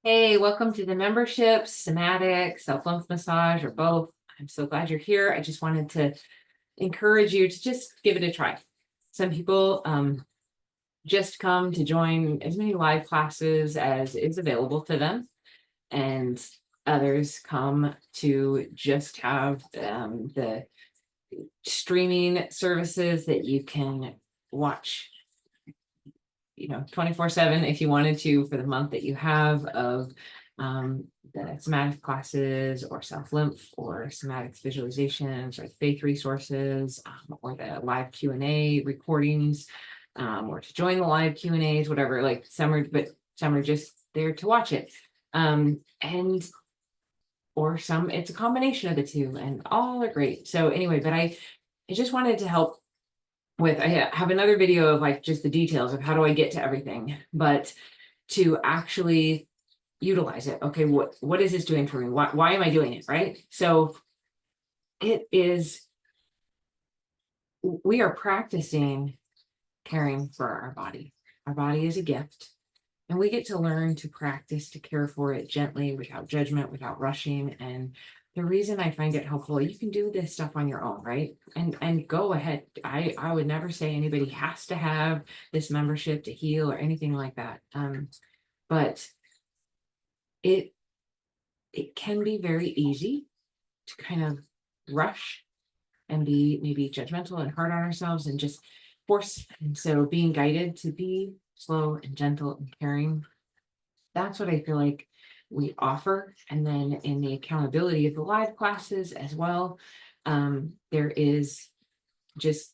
Hey, welcome to the membership, somatic, self-lymph massage, or both. I'm so glad you're here. I just wanted to encourage you to just give it a try. Some people just come to join as many live classes as is available to them, and others come to just have the streaming services that you can watch 24/7 if you wanted to for the month that you have of the somatic classes or self-lymph or somatics visualizations or faith resources, or the live Q&A recordings, or to join the live Q&As, whatever. Like some are just there to watch it, and or some it's a combination of the two, and all are great. So anyway, but I just wanted to help with, I have another video of like just the details of how do I get to everything, but to actually utilize it. Okay, what is this doing for me? Why am I doing it? Right. So it is, we are practicing caring for our body. Our body is a gift, and we get to learn to practice to care for it gently, without judgment, without rushing. And the reason I find it helpful, you can do this stuff on your own, right? And go ahead. I would never say anybody has to have this membership to heal or anything like that. But it can be very easy to kind of rush and be maybe judgmental and hard on ourselves and just force. And so being guided to be slow and gentle and caring, that's what I feel like we offer. And then in the accountability of the live classes as well, there is just,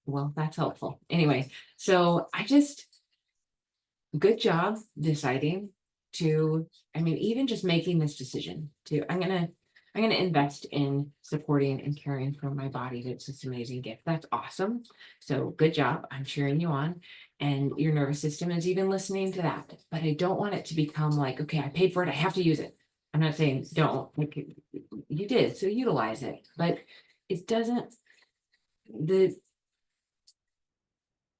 well, that's helpful. Anyway, so good job deciding to, I mean, even just making this decision to, I'm gonna invest in supporting and caring for my body. That's this amazing gift. That's awesome. So good job. I'm cheering you on. And your nervous system is even listening to that. But I don't want it to become like, okay, I paid for it, I have to use it. I'm not saying don't, like you did, so utilize it. But it doesn't, the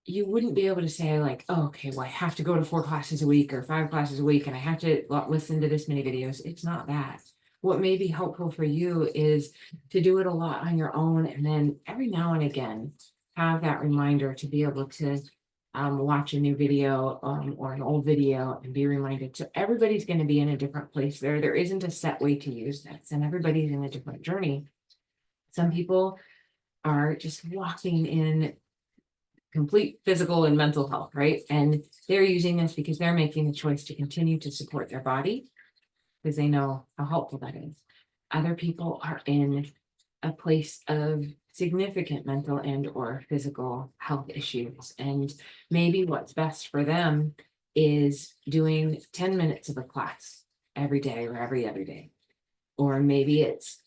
you wouldn't be able to say like, oh, okay, well, I have to go to 4 classes a week or 5 classes a week, and I have to listen to this many videos. It's not that. What may be helpful for you is to do it a lot on your own, and then every now and again, have that reminder to be able to watch a new video, or an old video, and be reminded. So everybody's going to be in a different place there. There isn't a set way to use this, and everybody's in a different journey. Some people are just walking in complete physical and mental health, right? And they're using this because they're making the choice to continue to support their body because they know how helpful that is. Other people are in a place of significant mental and or physical health issues, and maybe what's best for them is doing 10 minutes of a class every day or every other day. Or maybe it's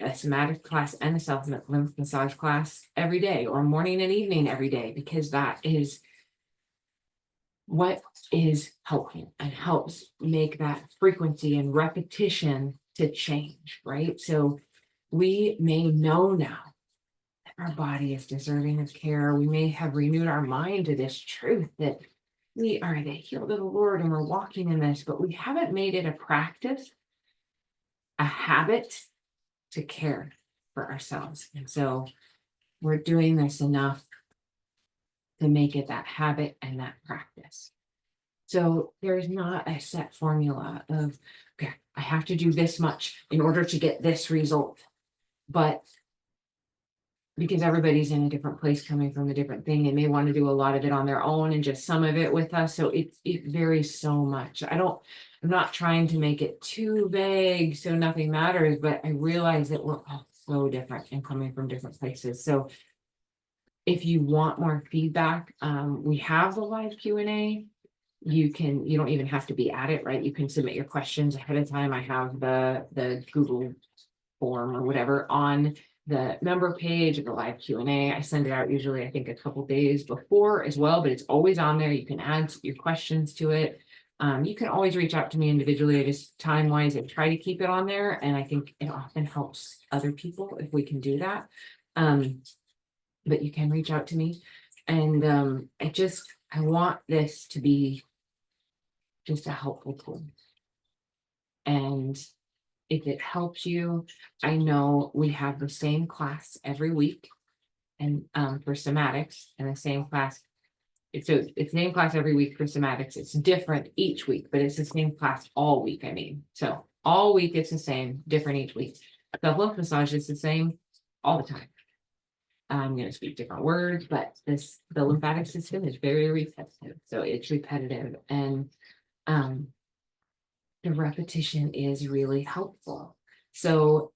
a somatic class and a self-lymph massage class every day, or morning and evening every day, because that is what is helping and helps make that frequency and repetition to change, right? So we may know now that our body is deserving of care. We may have renewed our mind to this truth that we are the healed of the Lord and we're walking in this, but we haven't made it a practice, a habit to care for ourselves. And so we're doing this enough to make it that habit and that practice. So there's not a set formula of, okay, I have to do this much in order to get this result. But because everybody's in a different place coming from a different thing, they may want to do a lot of it on their own and just some of it with us. So it varies so much. I'm not trying to make it too vague so nothing matters, but I realize that we're all so different and coming from different places. So if you want more feedback, we have the live Q&A. You don't even have to be at it, right? You can submit your questions ahead of time. I have the Google form or whatever on the member page of the live Q&A. I send it out usually, I think, a couple days before as well, but it's always on there. You can add your questions to it. You can always reach out to me individually. I just time-wise, I try to keep it on there, and I think it often helps other people if we can do that. But you can reach out to me, and I want this to be just a helpful tool. And if it helps you, I know we have the same class every week and for somatics, and the same class. So it's the same class every week for somatics. It's different each week, but it's the same class all week. I mean, so all week it's the same, different each week. Self-lymph massage is the same all the time. I'm going to speak different words, but the lymphatic system is very repetitive. So it's repetitive, and the repetition is really helpful. So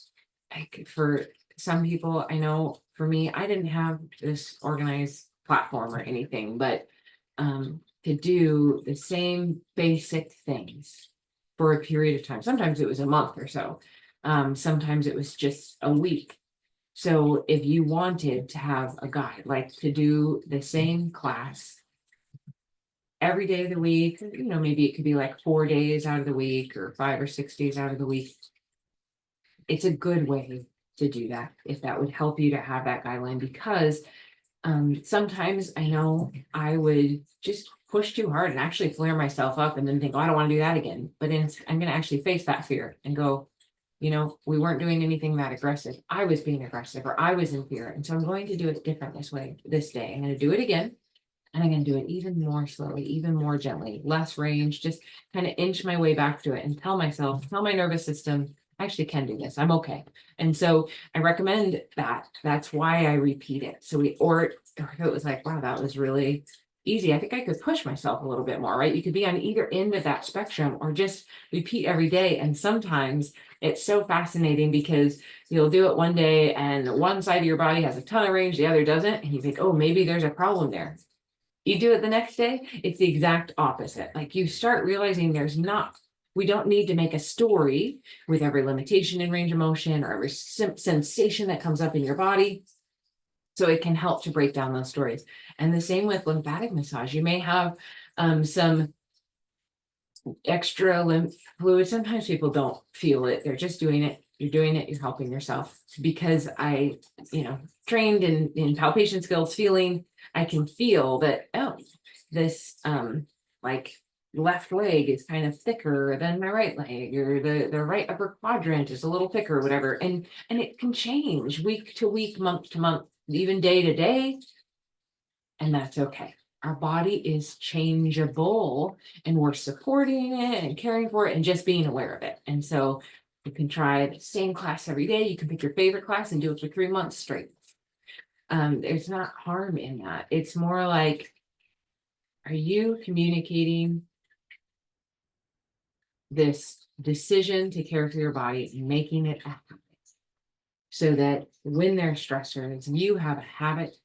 like for some people, I know for me, I didn't have this organized platform or anything, but to do the same basic things for a period of time. Sometimes it was a month or so. Sometimes it was just a week. So if you wanted to have a guide, like to do the same class every day of the week, maybe it could be like 4 days out of the week or 5 or 6 days out of the week. It's a good way to do that, if that would help you to have that guideline, because sometimes I know I would just push too hard and actually flare myself up and then think, oh, I don't want to do that again. But then I'm going to actually face that fear and go, we weren't doing anything that aggressive. I was being aggressive, or I was in fear. And so I'm going to do it different this day. I'm going to do it again. And I'm going to do it even more slowly, even more gently, less range, just kind of inch my way back to it and tell my nervous system, I actually can do this. I'm okay. And so I recommend that. That's why I repeat it. So or if it was like, wow, that was really easy, I think I could push myself a little bit more, right? You could be on either end of that spectrum, or just repeat every day. And sometimes it's so fascinating because you'll do it one day and one side of your body has a ton of range, the other doesn't. And you think, oh, maybe there's a problem there. You do it the next day, it's the exact opposite. Like you start realizing we don't need to make a story with every limitation in range of motion or every sensation that comes up in your body. So it can help to break down those stories. And the same with lymphatic massage. You may have some extra lymph fluid. Sometimes people don't feel it. They're just doing it. You're doing it. You're helping yourself. Because I, trained in palpation skills, feeling, I can feel that, oh, this like left leg is kind of thicker than my right leg, or the right upper quadrant is a little thicker, whatever. And it can change week to week, month to month, even day to day. And that's okay. Our body is changeable, and we're supporting it and caring for it and just being aware of it. And so you can try the same class every day. You can pick your favorite class and do it for 3 months straight. There's not harm in that. It's more like, are you communicating this decision to care for your body and making it a habit, so that when there's stressors, you have a habit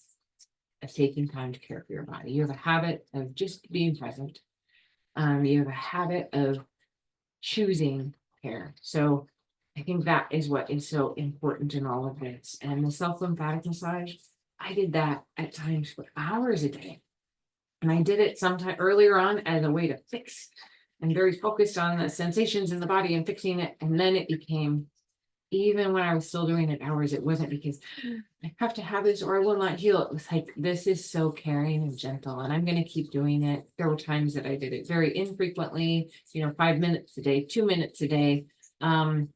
of taking time to care for your body. You have a habit of just being present. You have a habit of choosing care. So I think that is what is so important in all of this. And the self-lymphatic massage, I did that at times for hours a day. And I did it sometime earlier on as a way to fix, and very focused on the sensations in the body and fixing it. And then it became, even when I was still doing it hours, it wasn't because I have to have this or I will not heal. It was like, this is so caring and gentle, and I'm going to keep doing it. There were times that I did it very infrequently, 5 minutes a day, 2 minutes a day. And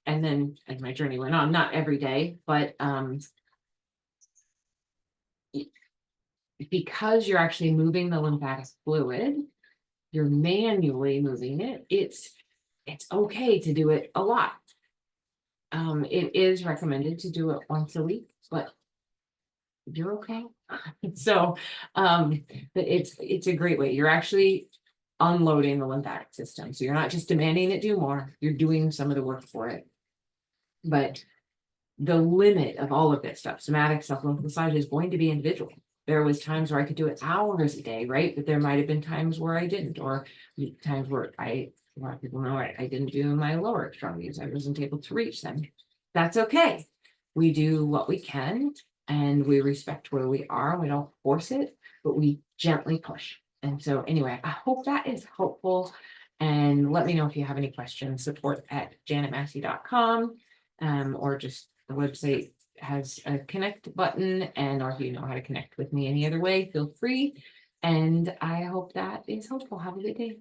then as my journey went on, not every day, but because you're actually moving the lymphatic fluid, you're manually moving it. It's okay to do it a lot. It is recommended to do it once a week, but you're okay. So, but it's a great way. You're actually unloading the lymphatic system. So you're not just demanding it do more, you're doing some of the work for it. But the limit of all of this stuff, somatic, self-lymph massage, is going to be individual. There was times where I could do it hours a day, right? But there might have been times where I didn't, or times where a lot of people know I didn't do my lower extremities. I wasn't able to reach them. That's okay. We do what we can, and we respect where we are. We don't force it, but we gently push. And so anyway, I hope that is helpful. And let me know if you have any questions. support@janetmassey.com, or just the website has a connect button, and or if you know how to connect with me any other way, feel free. And I hope that is helpful. Have a good day.